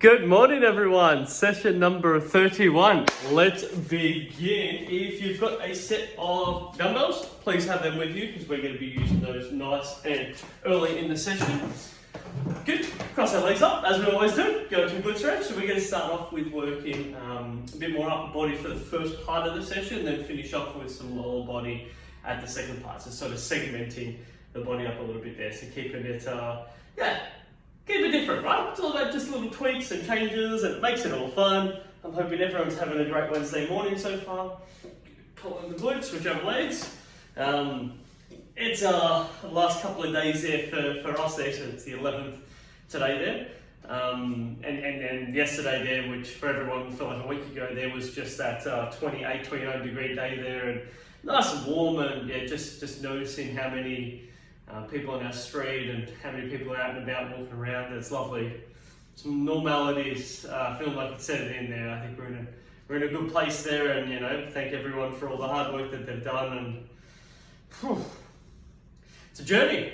Good morning, everyone. Session number 31. Let's begin. If you've got a set of dumbbells, please have them with you because we're going to be using those nice and early in the session. Good. Cross our legs up as we always do. Go to a good stretch. So we're going to start off with working a bit more upper body for the first part of the session, then finish off with some lower body at the second part. So sort of segmenting the body up a little bit there. So keeping it, keep it different, right? It's all about just little tweaks and changes, and it makes it all fun. I'm hoping everyone's having a great Wednesday morning so far. Pull in the glutes, switch over legs. It's the last couple of days there for us there, so it's the 11th today there. And yesterday there, which for everyone felt like a week ago, there was just that 28, 29 degree day there, and nice and warm, and yeah, just noticing how many people on our street and how many people are out and about walking around. It's lovely. Some normalities, feeling like it's settled in there. I think we're in a good place there, and you know, thank everyone for all the hard work that they've done. And it's a journey.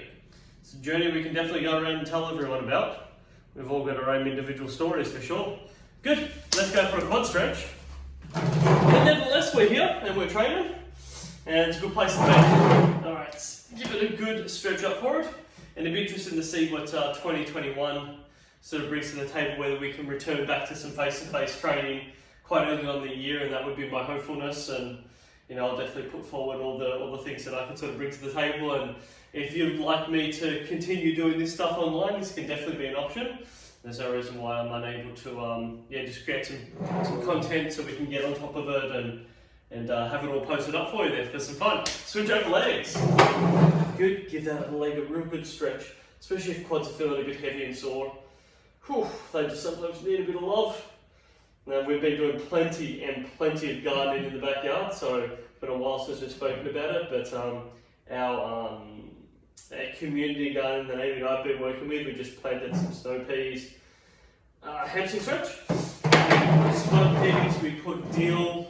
It's a journey we can definitely go around and tell everyone about. We've all got our own individual stories for sure. Good. Let's go for a quad stretch. But nevertheless, we're here and we're training, and it's a good place to be. All right. Give it a good stretch up for it, and it'd be interesting to see what 2021 sort of brings to the table, whether we can return back to some face-to-face training quite early on in the year, and that would be my hopefulness. And you know, I'll definitely put forward all the things that I can sort of bring to the table. And if you'd like me to continue doing this stuff online, this can definitely be an option. There's no reason why I'm unable to just create some content so we can get on top of it and have it all posted up for you there for some fun. Switch over legs. Good, give that leg a real good stretch, especially if quads are feeling a bit heavy and sore. They just sometimes need a bit of love. Now, we've been doing plenty of gardening in the backyard, so it's been a while since we've spoken about it, but our community garden that Amy and I have been working with, we just planted some snow peas. Hamstring stretch. Snow peas, we put dill,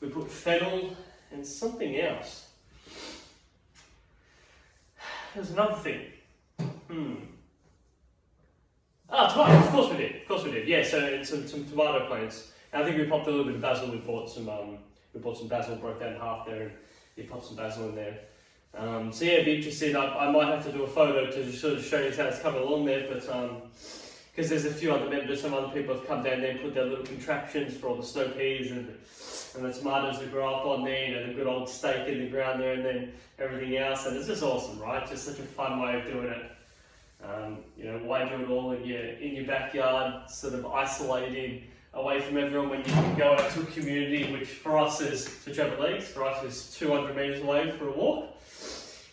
we put fennel, and something else. There's another thing. Tomatoes, of course we did. Yeah, so some tomato plants. And I think we popped a little bit of basil. We bought some basil, broke that in half there, and you popped some basil in there. So yeah, it'd be interesting. I might have to do a photo to just sort of show you how it's coming along there, but because there's a few other members, some other people have come down there and put their little contraptions for all the snow peas and the tomatoes that grow up on there, you know, the good old stake in the ground there, and then everything else, and it's just awesome, right? Just such a fun way of doing it. You know, why do it all in your backyard, sort of isolating away from everyone when you can go out to a community, which for us is, switch over legs, for us is 200 metres away for a walk.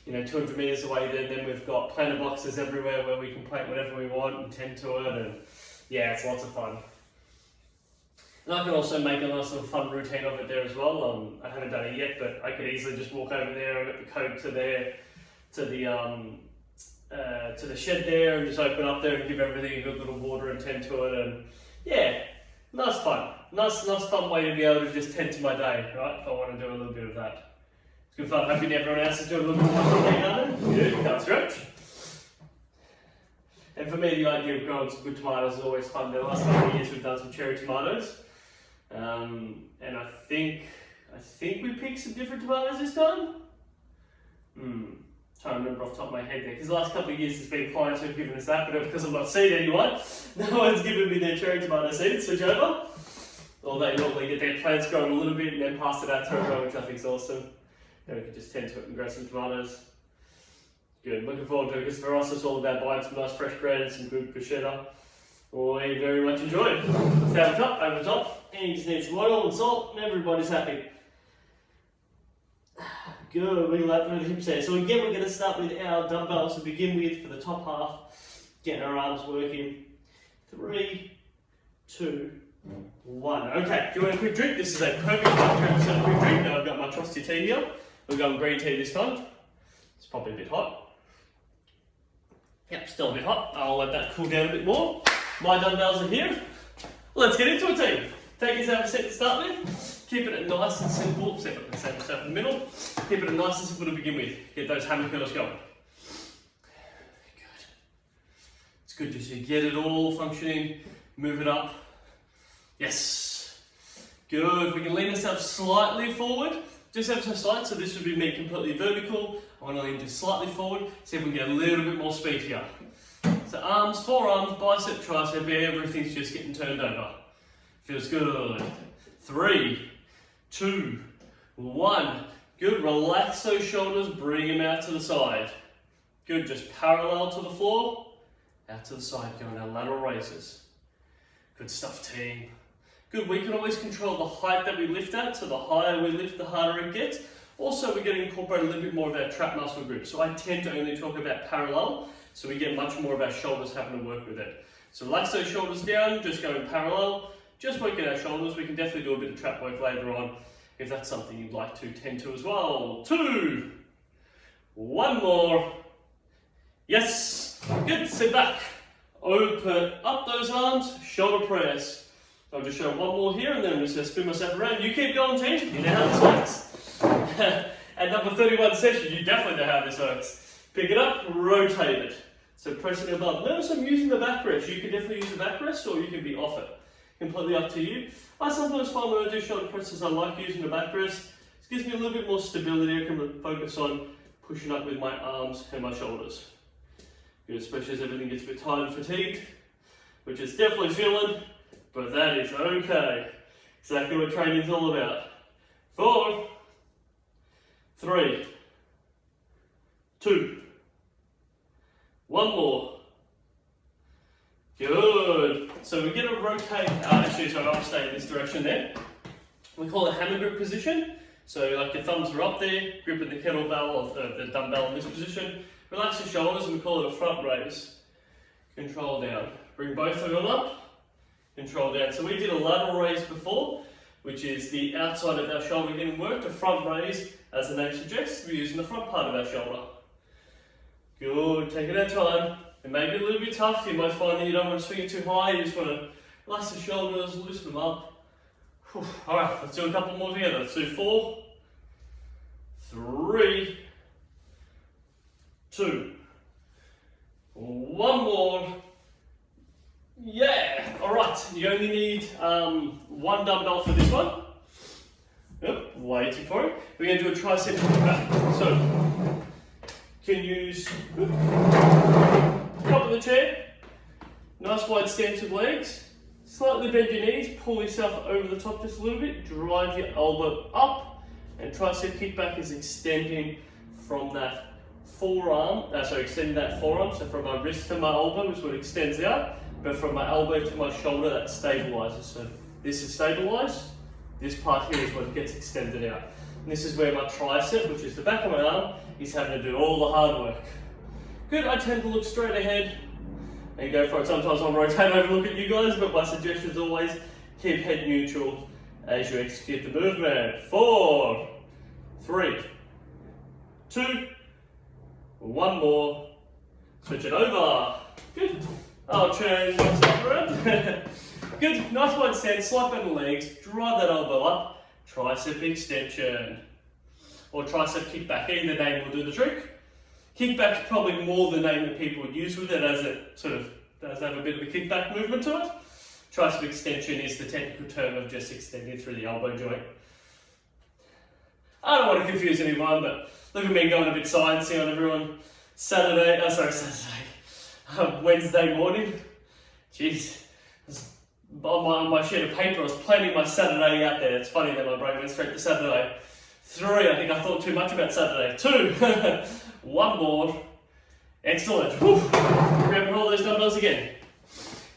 You know, 200 metres away then we've got planter boxes everywhere where we can plant whatever we want and tend to it, and yeah, it's lots of fun. And I can also make a nice little fun routine of it there as well. I haven't done it yet, but I could easily just walk over there and get the coat to the shed there, and just open up there and give everything a good little water and tend to it. And yeah, nice fun way to be able to just tend to my day, right? If I want to do a little bit of that. It's good fun. Hoping everyone else is doing a little bit more than garden. Good, can't stretch. And for me, the idea of growing some good tomatoes is always fun. The last couple of years we've done some cherry tomatoes. And I think we picked some different tomatoes this time. Trying to remember off the top of my head there, because the last couple of years there's been clients who've given us that, but because I'm not seeing anyone, no one's given me their cherry tomato seeds. Switch over. Or they normally get their plants growing a little bit and then pass it out to everyone, which I think is awesome. Then we can just tend to it and grow some tomatoes. Good, looking forward to it, because for us it's all about buying some nice fresh bread and some good bruschetta. We very much enjoy it. Over the top, and you just need some oil and salt, and everybody's happy. Good, wiggle out through the hips there. So again, we're going to start with our dumbbells to begin with for the top half, getting our arms working. 3, 2, 1. Okay, do you want a quick drink? This is a perfect 100% quick drink. Now I've got my trusty tea here. We're going green tea this time. It's probably a bit hot. Yep, still a bit hot. I'll let that cool down a bit more. My dumbbells are here. Let's get into it, team. Take yourself a set to start with. Keep it nice and simple. See if I can set myself in the middle. Keep it nice and simple to begin with. Get those hammer curls going. Good. It's good to see. Get it all functioning Move it up. Yes. Good. We can lean ourselves slightly forward. Just ever so slight. So this would be me completely vertical. I want to lean just slightly forward. See if we can get a little bit more speed here. So arms, forearms, bicep, tricep, everything's just getting turned over. Feels good. 3, 2, 1. Good. Relax those shoulders. Bring them out to the side. Good. Just parallel to the floor. Out to the side. Going our lateral raises. Good stuff, team. Good. We can always control the height that we lift at. So the higher we lift, the harder it gets. Also, we're going to incorporate a little bit more of our trap muscle group. So I tend to only talk about parallel. So we get much more of our shoulders having to work with it. So relax those shoulders down. Just going parallel. Just working our shoulders. We can definitely do a bit of trap work later on if that's something you'd like to tend to as well. 2, 1 more. Yes. Good. Sit back. Open up those arms. Shoulder press. I'll just show one more here and then I'm just going to spin myself around. You keep going, team. You know how this works. At number 31 session, you definitely know how this works. Pick it up, rotate it. So pressing above. Notice I'm using the backrest. You can definitely use the backrest or you can be off it. Completely up to you. I sometimes find when I do shoulder presses, I like using the backrest. It gives me a little bit more stability. I can focus on pushing up with my arms and my shoulders. Good, especially as everything gets a bit tired and fatigued, which it's definitely feeling, but that is okay. Exactly what training is all about. 4, 3, 2, 1 more. Good. So we're going to rotate, actually, so I'll stay in this direction there. We call it hammer grip position. So like your thumbs are up there, gripping the kettlebell or the dumbbell in this position. Relax your shoulders and we call it a front raise. Control down. Bring both of them up, control down. So we did a lateral raise before, which is the outside of our shoulder getting worked. A front raise, as the name suggests, we're using the front part of our shoulder. Good, taking our time. It may be a little bit tough. You might find that you don't want to swing it too high. You just want to relax the shoulders, loosen them up. Whew. All right, let's do a couple more together. Let's do 4, 3, 2, 1 more. Yeah. All right. You only need 1 dumbbell for this one. Yep. Waiting for it. We're going to do a tricep back. So can use top of the chair. Nice wide stance with legs. Slightly bend your knees. Pull yourself over the top just a little bit. Drive your elbow up. And tricep kickback is extending from that forearm. Extending that forearm. So from my wrist to my elbow is what extends out. But from my elbow to my shoulder, that stabilizes. So this is stabilized. This part here is what gets extended out. And this is where my tricep, which is the back of my arm, is having to do all the hard work. Good, I tend to look straight ahead and go for it. Sometimes I'll rotate over and look at you guys, but my suggestion is always keep head neutral as you execute the movement. 4, 3, 2, 1 more. Switch it over. Good. I'll turn myself around. Good, nice wide stance, slight bend the legs, drive that elbow up, tricep extension. Or tricep kickback, either name will do the trick. Kickback's probably more the name that people would use with it, as it sort of does have a bit of a kickback movement to it. Tricep extension is the technical term of just extending through the elbow joint. I don't want to confuse anyone, but look at me going a bit sciencey on everyone. Wednesday morning. Jeez. On my sheet of paper, I was planning my Saturday out there. It's funny that my brain went straight to Saturday. 3, I think I thought too much about Saturday. 2, 1 more. Excellent. Whew. Grab all those dumbbells again.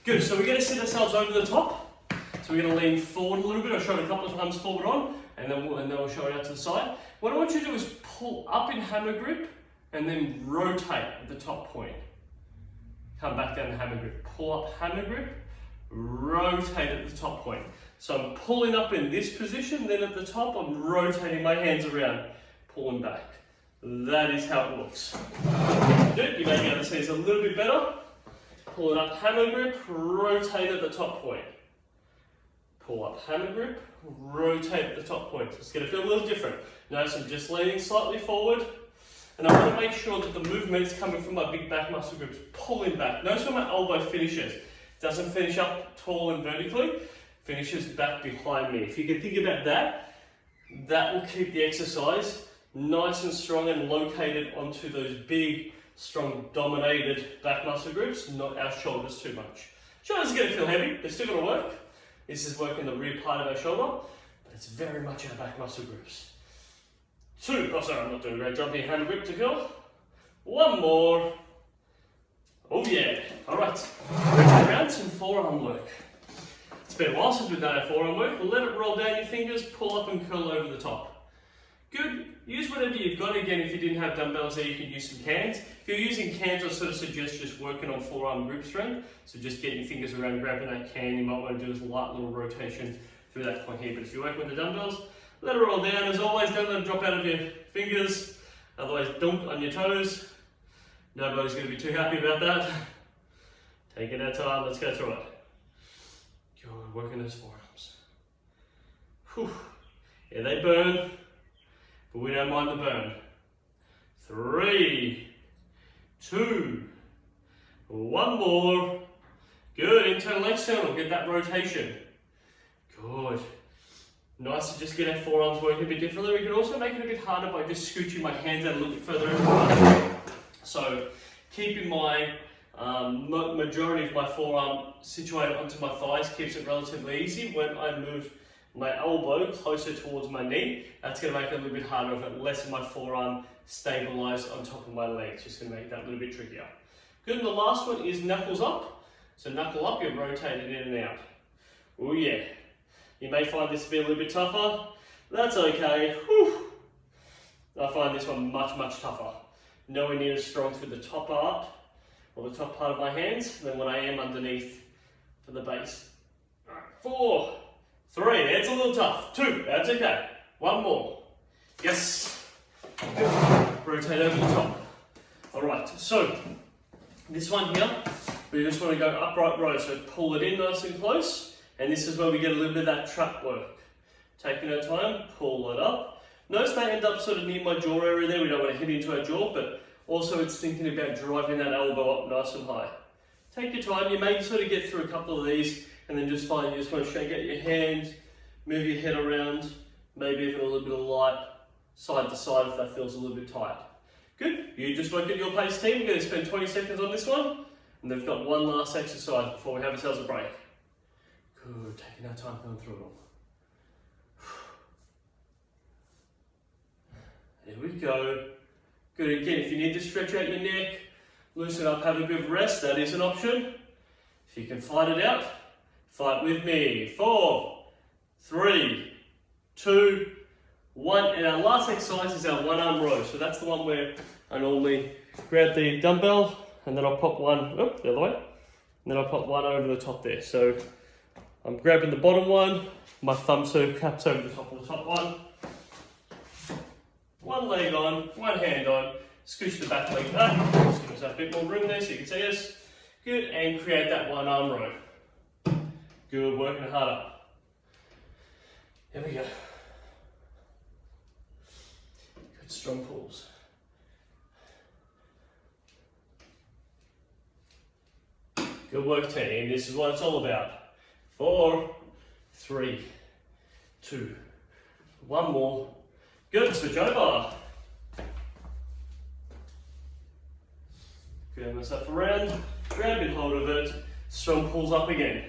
Good, so we're going to sit ourselves over the top. So we're going to lean forward a little bit. I'll show it a couple of times forward on, and then we'll show it out to the side. What I want you to do is pull up in hammer grip, and then rotate at the top point. Come back down to hammer grip. Pull up hammer grip, rotate at the top point. So I'm pulling up in this position, then at the top I'm rotating my hands around, pulling back. That is how it looks. Good, you may be able to see it's a little bit better. Pull it up hammer grip, rotate at the top point. Pull up hammer grip, rotate at the top point. It's going to feel a little different. Notice I'm just leaning slightly forward. And I want to make sure that the movement is coming from my big back muscle groups, pulling back. Notice where my elbow finishes. Doesn't finish up tall and vertically, finishes back behind me. If you can think about that, that will keep the exercise nice and strong and located onto those big, strong, dominated back muscle groups, not our shoulders too much. Shoulders are going to feel heavy, they're still going to work. This is working the rear part of our shoulder, but it's very much our back muscle groups. 2, oh sorry, I'm not doing a great job here, hammer grip to curl. 1 more. Oh yeah, alright. Rotate around, some forearm work. It's been a while since we've done our forearm work. We'll let it roll down your fingers, pull up and curl over the top. Good. Use whatever you've got. Again, if you didn't have dumbbells there, you can use some cans. If you're using cans, I sort of suggest just working on forearm grip strength. So just getting your fingers around, grabbing that can. You might want to do a light little rotation through that point here. But if you're working with the dumbbells, let it roll down. As always, don't let it drop out of your fingers. Otherwise, dunk on your toes. Nobody's going to be too happy about that. Taking our time, let's go through it. Good, working those forearms. Whew. Yeah, they burn, but we don't mind the burn. 3, 2, 1 more. Good, internal, external, get that rotation. Good. Nice to just get our forearms working a bit differently. We can also make it a bit harder by just scooching my hands out a little bit further over. So keeping my majority of my forearm situated onto my thighs keeps it relatively easy. When I move my elbow closer towards my knee, that's going to make it a little bit harder if it less of my forearm stabilized on top of my legs. Just going to make that a little bit trickier. Good, and the last one is knuckles up. So knuckle up, you're rotated in and out. Oh yeah. You may find this to be a little bit tougher. That's okay. Whew. I find this one much, much tougher. Nowhere near as strong through the top part, or the top part of my hands, than when I am underneath for the base. All right, 4, 3, that's a little tough. 2, that's okay. 1 more. Yes. Good. Rotate over the top. All right, so this one here, we just want to go upright row, so pull it in nice and close, and this is where we get a little bit of that trap work. Taking our time, pull it up. Notice they end up sort of near my jaw area there. We don't want to hit into our jaw, but also it's thinking about driving that elbow up nice and high. Take your time. You may sort of get through a couple of these and then just find you just want to shake out your hands, move your head around, maybe even a little bit of light side to side if that feels a little bit tight. Good. You just work at your pace, team. We're going to spend 20 seconds on this one, and they've got one last exercise before we have ourselves a break. Good. Taking our time going through it all. There we go. Good, again, if you need to stretch out your neck, loosen up, have a bit of rest, that is an option. If you can fight it out, fight with me. 4, 3, 2, 1. And our last exercise is our 1 arm row. So that's the one where I normally grab the dumbbell and then I'll pop one, the other way, and then I'll pop one over the top there. So I'm grabbing the bottom one, my thumb sort of caps over the top of the top one. 1 leg on, 1 hand on, scooch the back leg back, just give us a bit more room there so you can see us. Good, and create that 1 arm row. Good, working it harder. Here we go. Good, strong pulls. Good work, team. This is what it's all about. 4, 3, 2, 1 more. Good, switch over. Grab myself around, grab and hold of it, strong pulls up again.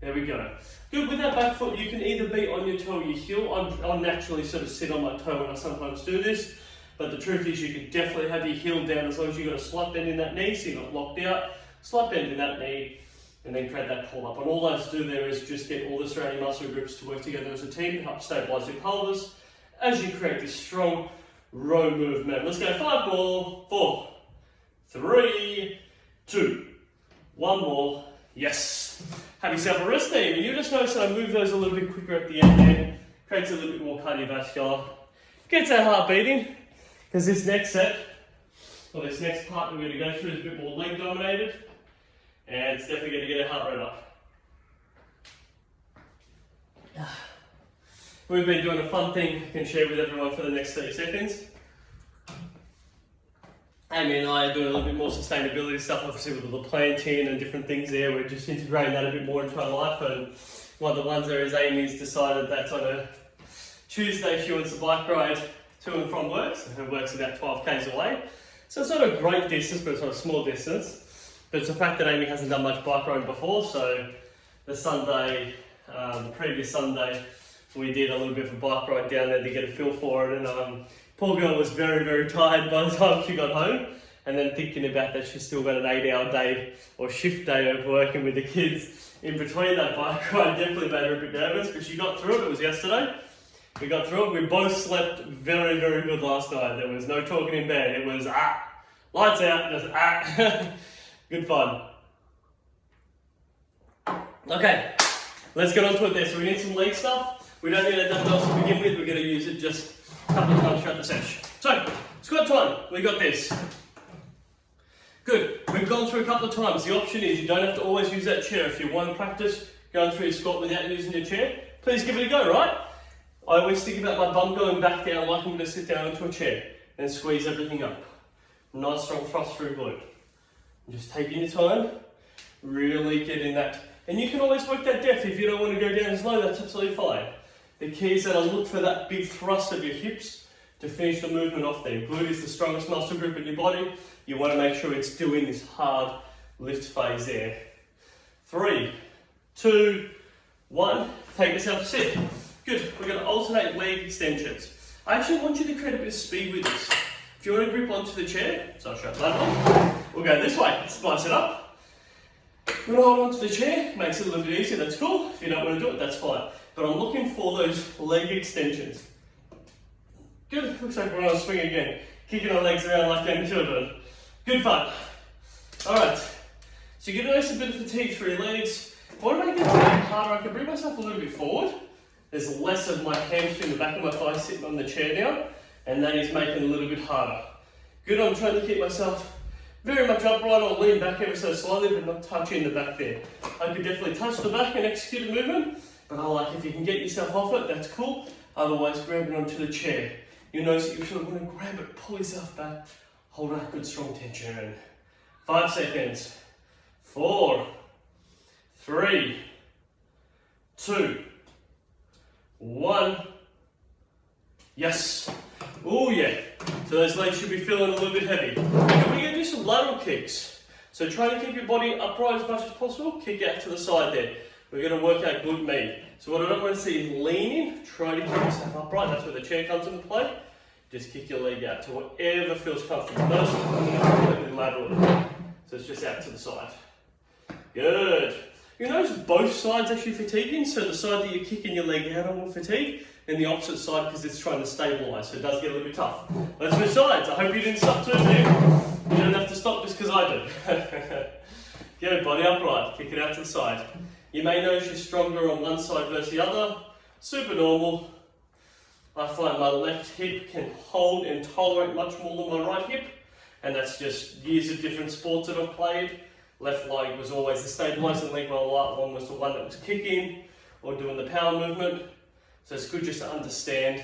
There we go. Good, with that back foot, you can either be on your toe or your heel. I'll naturally sort of sit on my toe when I sometimes do this, but the truth is you can definitely have your heel down as long as you've got a slight bend in that knee, so you're not locked out, slight bend in that knee, and then create that pull up. And all that's do there is just get all the surrounding muscle groups to work together as a team to help stabilize your pelvis as you create this strong row movement. Let's go 5 more. 4, 3, 2, 1 more. Yes. Have yourself a rest team. And you'll just notice that I move those a little bit quicker at the end there. Creates a little bit more cardiovascular. Gets our heart beating. Because this next set, or this next part that we're going to go through is a bit more leg dominated. And it's definitely going to get our heart rate up. We've been doing a fun thing I can share with everyone for the next 30 seconds. Amy and I are doing a little bit more sustainability stuff, obviously with all the planting and different things there. We're just integrating that a bit more into our life, and one of the ones there is Amy's decided that on a Tuesday she wants a bike ride to and from work. So her work's about 12 k's away. So it's not a great distance, but it's not a small distance. But it's the fact that Amy hasn't done much bike riding before, so the Sunday, the previous Sunday, we did a little bit of a bike ride down there to get a feel for it, and poor girl was very, very tired by the time she got home, and then thinking about that she's still got an 8-hour day or shift day of working with the kids in between that bike ride definitely made her a bit nervous, but she got through it. It was yesterday. We got through it. We both slept very, very good last night. There was no talking in bed. It was lights out, just good fun. Okay, let's get on to it there. So we need some leg stuff. We don't need a dumbbells to begin with. We're going to use it just a couple of times throughout the session. So, squat time. We got this. Good. We've gone through a couple of times. The option is you don't have to always use that chair. If you want to practice going through your squat without using your chair, please give it a go, right? I always think about my bum going back down like I'm going to sit down into a chair and squeeze everything up. Nice strong thrust through glute. Just taking your time, really getting that. And you can always work that depth. If you don't want to go down as low, that's absolutely fine. The key is that I look for that big thrust of your hips to finish the movement off there. Glute is the strongest muscle group in your body. You want to make sure it's doing this hard lift phase there. 3, 2, 1. Take yourself a sit. Good. We're going to alternate leg extensions. I actually want you to create a bit of speed with this. If you want to grip onto the chair, so I'll show that one. We'll go this way. Spice it up. We're going to hold onto the chair. Makes it a little bit easier. That's cool. If you don't want to do it, that's fine. But I'm looking for those leg extensions. Good. Looks like we're on a swing again. Kicking our legs around like young children. Good fun. Alright. So you get a nice bit of fatigue through your legs. I want to make it a bit harder. I can bring myself a little bit forward. There's less of my hamstring, the back of my thigh sitting on the chair now, and that is making it a little bit harder. Good. I'm trying to keep myself very much upright or lean back ever so slightly, but not touching the back there. I could definitely touch the back and execute a movement, but I like if you can get yourself off it, that's cool. Otherwise, grabbing onto the chair. You notice that you sort of want to grab it, pull yourself back, hold that good strong tension. 5 seconds. 4, 3, 2, 1. Yes. Oh yeah. So those legs should be feeling a little bit heavy. And we're going to do some lateral kicks. So try to keep your body upright as much as possible. Kick out to the side there. We're going to work out glute med. So what I don't want to see is leaning. Try to keep yourself upright. That's where the chair comes into play. Just kick your leg out to whatever feels comfortable. Notice I'm coming out completely laterally. So it's just out to the side. Good. You notice both sides actually fatiguing. So the side that you're kicking your leg out on will fatigue, and the opposite side because it's trying to stabilise. So it does get a little bit tough. Let's switch sides. I hope you didn't stop too there. You don't have to stop just because I did. Good. Body upright. Kick it out to the side. You may notice you're stronger on one side versus the other. Super normal. I find my left hip can hold and tolerate much more than my right hip, and that's just years of different sports that I've played. Left leg was always the stabilising leg, while the right one was the one that was kicking or doing the power movement. So it's good just to understand,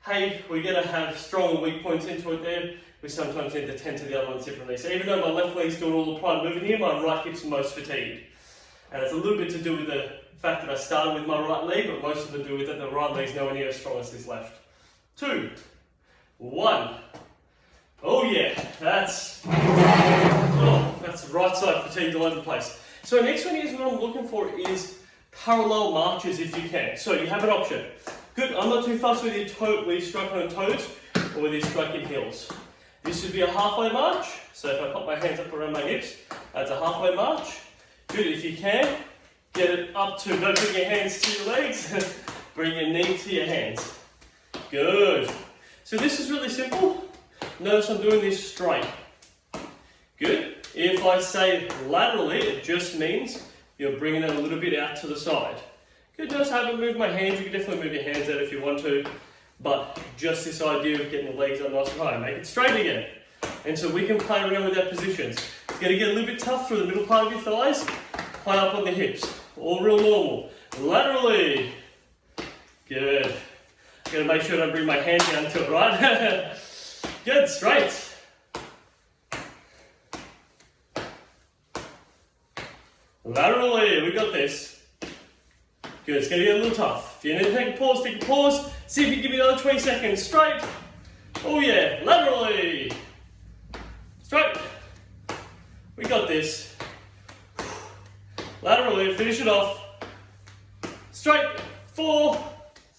hey, we're going to have strong and weak points into it there. We sometimes need to tend to the other ones differently. So even though my left leg's doing all the prime movement here, my right hip's most fatigued. And it's a little bit to do with the fact that I started with my right leg, but most of it to do with that the right leg's nowhere near as strong as this left. 2, 1. Oh yeah, that's the right side fatigued all over the place. So next one is what I'm looking for is parallel marches if you can. So you have an option. Good, I'm not too fussed whether you're striking on toes or whether you're striking heels. This would be a halfway march. So if I put my hands up around my hips, that's a halfway march. Good, if you can, get it up to, don't bring your hands to your legs, bring your knee to your hands. Good. So this is really simple. Notice I'm doing this straight. Good. If I say laterally, it just means you're bringing it a little bit out to the side. Good. Notice I haven't moved my hands. You can definitely move your hands out if you want to, but just this idea of getting the legs up nice and high. Make it straight again. And so we can play around with our positions. It's going to get a little bit tough through the middle part of your thighs. Play up on the hips. All real normal. Laterally. Good. Got to make sure I don't bring my hand down to it, right? Good, straight. Laterally, we got this. Good, it's gonna get a little tough. If you need to take a pause, take a pause. See if you can give me another 20 seconds. Straight. Oh yeah, laterally. Straight. We got this. Laterally, finish it off. Straight. 4,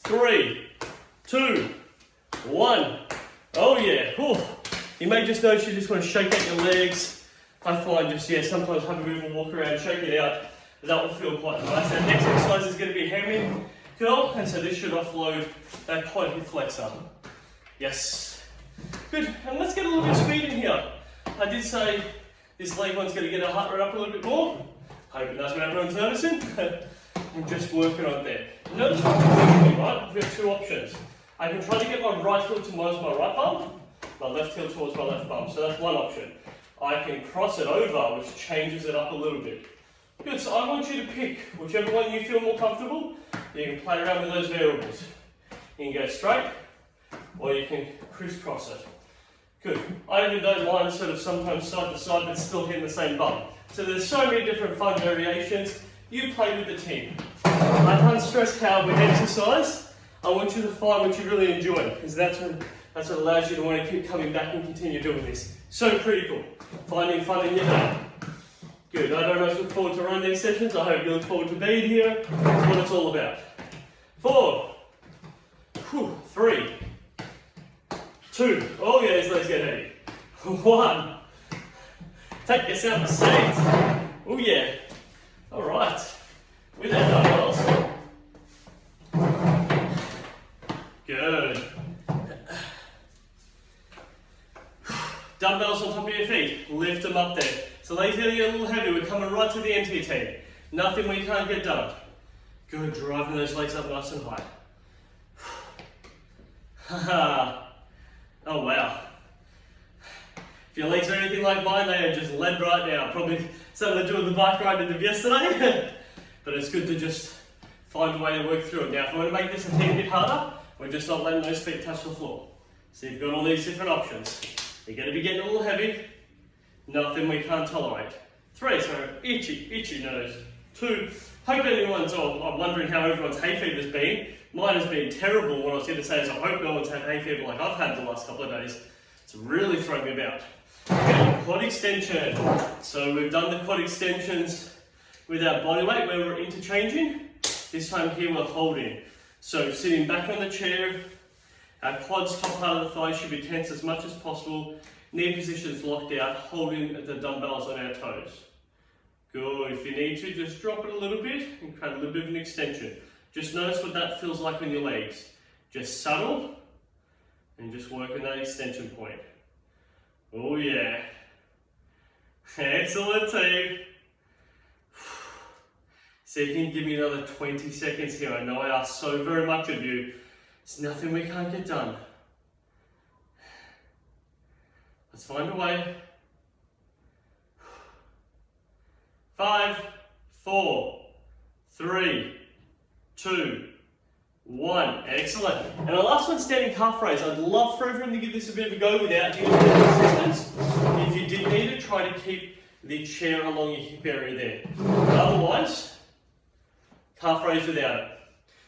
3, 2, 1. Oh yeah. Whew. You may just notice you just want to shake out your legs. I find just, sometimes have a bit of a walk around, shake it out. That will feel quite nice. Our next exercise is going to be hammy curl, and so this should offload that quad hip flexor. Yes. Good, and let's get a little bit of speed in here. I did say this leg one's going to get our heart rate up a little bit more. Hoping that's what everyone's noticing. I'm just working on there. Notice what I'm doing, right? We have two options. I can try to get my right heel towards my right bum, my left heel towards my left bum. So that's one option. I can cross it over, which changes it up a little bit. Good, so I want you to pick whichever one you feel more comfortable. You can play around with those variables. You can go straight, or you can crisscross it. Good. I even don't mind sort of sometimes side to side, but still hitting the same bum. So there's so many different fun variations. You play with the team. I can't stress how with exercise, I want you to find what you really enjoy, because that's what allows you to want to keep coming back and continue doing this. So critical. Finding fun in your day. Good. I very much look forward to running these sessions. I hope you look forward to being here. That's what it's all about. 4, 3, 2. Oh yeah, these legs get heavy. 1. Take yourself a seat. Oh yeah. All right. With our dumbbells. Good. Dumbbells on top of your feet. Lift them up there. So legs going to get a little heavy. We're coming right to the end here, team. Nothing we can't get done. Good, driving those legs up nice and high. Haha. Oh wow. If your legs are anything like mine, they are just lead right now. Probably something to do with the bike ride I did yesterday. But it's good to just find a way to work through it. Now, if we want to make this a teeny bit harder, we're just not letting those feet touch the floor. So you've got all these different options. You're going to be getting a little heavy. Nothing we can't tolerate. 3, so itchy nose. 2, hope anyone's, I'm wondering how everyone's hay fever's been. Mine has been terrible. What I was going to say is I hope no one's had hay fever like I've had the last couple of days. It's really thrown me about. Okay, quad extension. So we've done the quad extensions with our body weight where we're interchanging. This time here we're holding. So sitting back on the chair, our quads, top part of the thigh should be tense as much as possible. Knee position is locked out, holding the dumbbells on our toes. Good. If you need to, just drop it a little bit and create a little bit of an extension. Just notice what that feels like on your legs. Just subtle and just working that extension point. Oh yeah. Excellent, team. See if you can give me another 20 seconds here. I know I ask so very much of you. There's nothing we can't get done. Let's find a way. 5, 4, 3, 2, 1. Excellent. And our last one, standing calf raise. I'd love for everyone to give this a bit of a go without using assistance. If you did need it, try to keep the chair along your hip area there. Otherwise, calf raise without it.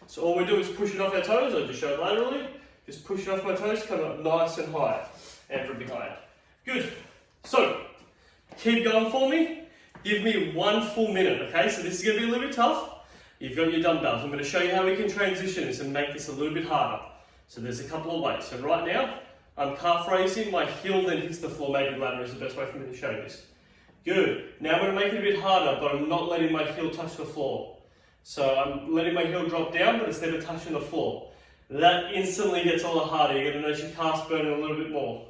So all we do is push it off our toes. I'll just show it laterally. Just push it off my toes, come up nice and high and from behind. Good. So, keep going for me. Give me 1 full minute, okay? So this is going to be a little bit tough. You've got your dumbbells. I'm going to show you how we can transition this and make this a little bit harder. So there's a couple of ways. So right now, I'm calf raising. My heel then hits the floor. Maybe ladder is the best way for me to show this. Good. Now I'm going to make it a bit harder, but I'm not letting my heel touch the floor. So I'm letting my heel drop down, but instead of touching the floor. That instantly gets a lot harder. You're going to notice your calves burning a little bit more.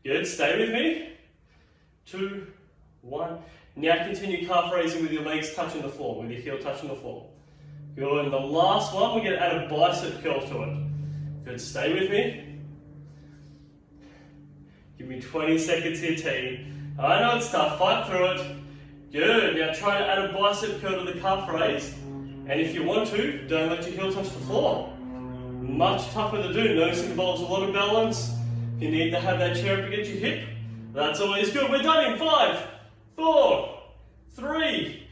Good. Stay with me. 2, 1. Now continue calf raising with your legs touching the floor, with your heel touching the floor. Good, and the last one, we're going to add a bicep curl to it. Good, stay with me. Give me 20 seconds here, team. I know it's tough, fight through it. Good, now try to add a bicep curl to the calf raise. And if you want to, don't let your heel touch the floor. Much tougher to do. Notice it involves a lot of balance. If you need to have that chair up against your hip, that's always good. We're done in 5, 4, 3,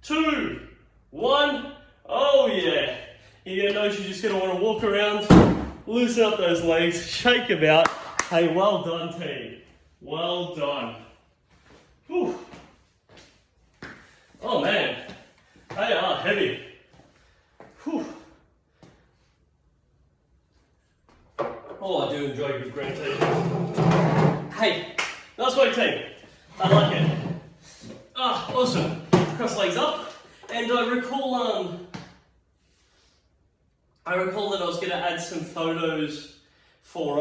2, 1. Oh yeah. You know you're just going to want to walk around, loosen up those legs, shake about. Hey, well done team. Well done. Whew. Oh man, they are heavy. Whew. Oh, I do enjoy good green tea. Hey, nice work team. I like it. Ah, awesome. Cross legs up. And I recall that I was going to add some photos for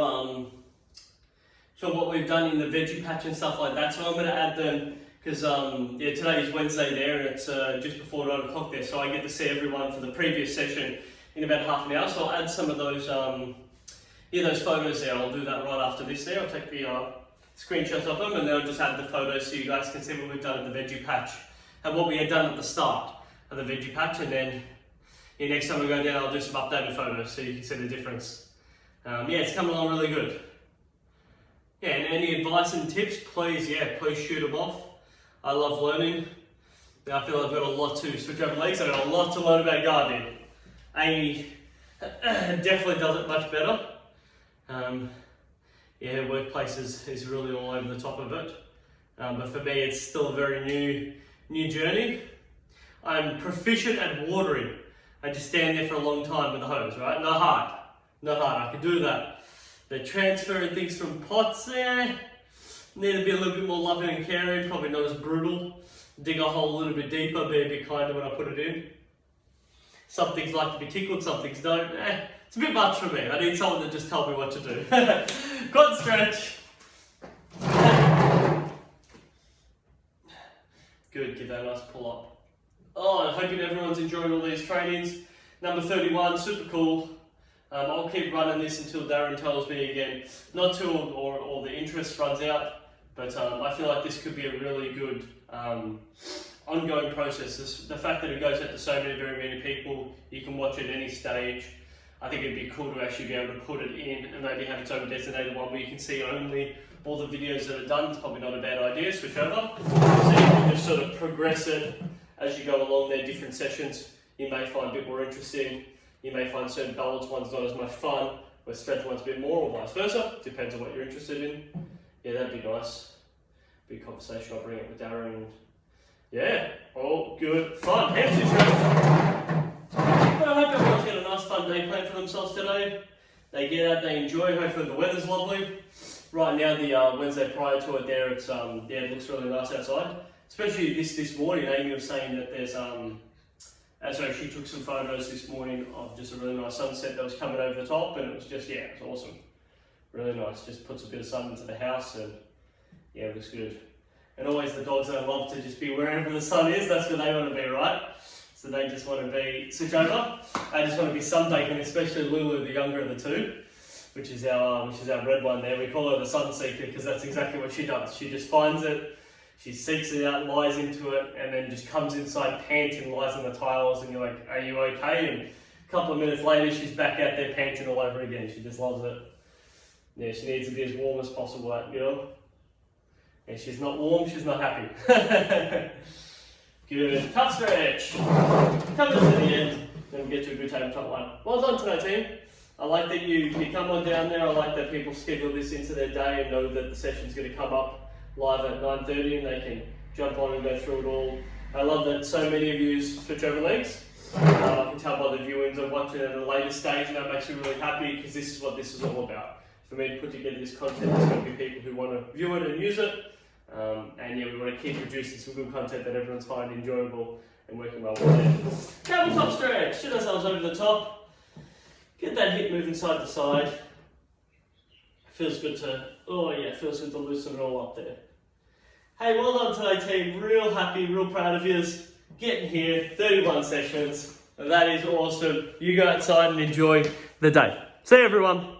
what we've done in the veggie patch and stuff like that. So I'm going to add them because yeah, today is Wednesday there and it's just before 9 o'clock there. So I get to see everyone for the previous session in about half an hour. So I'll add some of those those photos there. I'll do that right after this there. I'll take the screenshots of them and then I'll just add the photos so you guys can see what we've done at the veggie patch and what we had done at the start of the veggie patch, and then next time we go down I'll do some updated photos so you can see the difference. Yeah, it's coming along really good. Yeah, and any advice and tips, please shoot them off. I love learning. I feel I've got a lot to switch over legs. I've got a lot to learn about guarding. Amy definitely does it much better. Yeah, workplace is really all over the top of it. But for me, it's still a very new journey. I'm proficient at watering. I just stand there for a long time with the hose, right? Not hard. I can do that. The transferring things from pots, need to be a little bit more loving and caring, probably not as brutal. Dig a hole a little bit deeper, be a bit kinder when I put it in. Some things like to be tickled, some things don't. It's a bit much for me. I need someone to just tell me what to do. Quad stretch. Good, give that a nice pull up. Oh, I'm hoping everyone's enjoying all these trainings. Number 31, super cool. I'll keep running this until Darren tells me again, not till or the interest runs out, but I feel like this could be a really good ongoing process. The fact that it goes out to so very many people, you can watch it at any stage. I think it'd be cool to actually be able to put it in and maybe have its own designated one where you can see only all the videos that are done. It's probably not a bad idea, switch over. So you can just sort of progress it as you go along their different sessions. You may find a bit more interesting. You may find certain balance ones not as much fun, where strength one's a bit more, or vice versa. Depends on what you're interested in. Yeah, that'd be nice. Big conversation. I'll bring it with Darren. Yeah, all good fun. Hamstring stretch. But I hope everyone's got a nice fun day planned for themselves today. They get out, they enjoy. Hopefully the weather's lovely. Right now, the Wednesday prior to it, there it's it looks really nice outside. Especially this morning, Amy was saying that there's so she took some photos this morning of just a really nice sunset that was coming over the top, and it was just, it was awesome. Really nice, just puts a bit of sun into the house, and yeah, it looks good. And always the dogs, I love to just be wherever the sun is, that's where they want to be, right? So they just want to be, switch over. They just want to be sunbaking, especially Lulu, the younger of the two, which is our red one there. We call her the sun seeker because that's exactly what she does. She just finds it, she seeks it out, lies into it, and then just comes inside panting, lies on the tiles, and you're like, are you okay? And a couple of minutes later, she's back out there panting all over again. She just loves it. Yeah, she needs to be as warm as possible, And she's not warm, she's not happy. Good. Tough stretch. Coming to the end, then we'll get to a good tabletop one. Well done today, team. I like that you come on down there. I like that people schedule this into their day and know that the session's going to come up live at 9:30 and they can jump on and go through it all. I love that so many of you switch over legs. I can tell by the viewings I'm watching at a later stage, and that makes me really happy because this is what this is all about. For me to put together this content, there's going to be people who want to view it and use it. And we want to keep producing some good content that everyone's finding enjoyable and working well with it. Tabletop stretch. Sit ourselves over the top. Get that hip moving side to side. Feels good to, feels good to loosen it all up there. Hey, well done today, team. Real happy, real proud of yous. Getting here, 31 sessions. That is awesome. You go outside and enjoy the day. See you, everyone.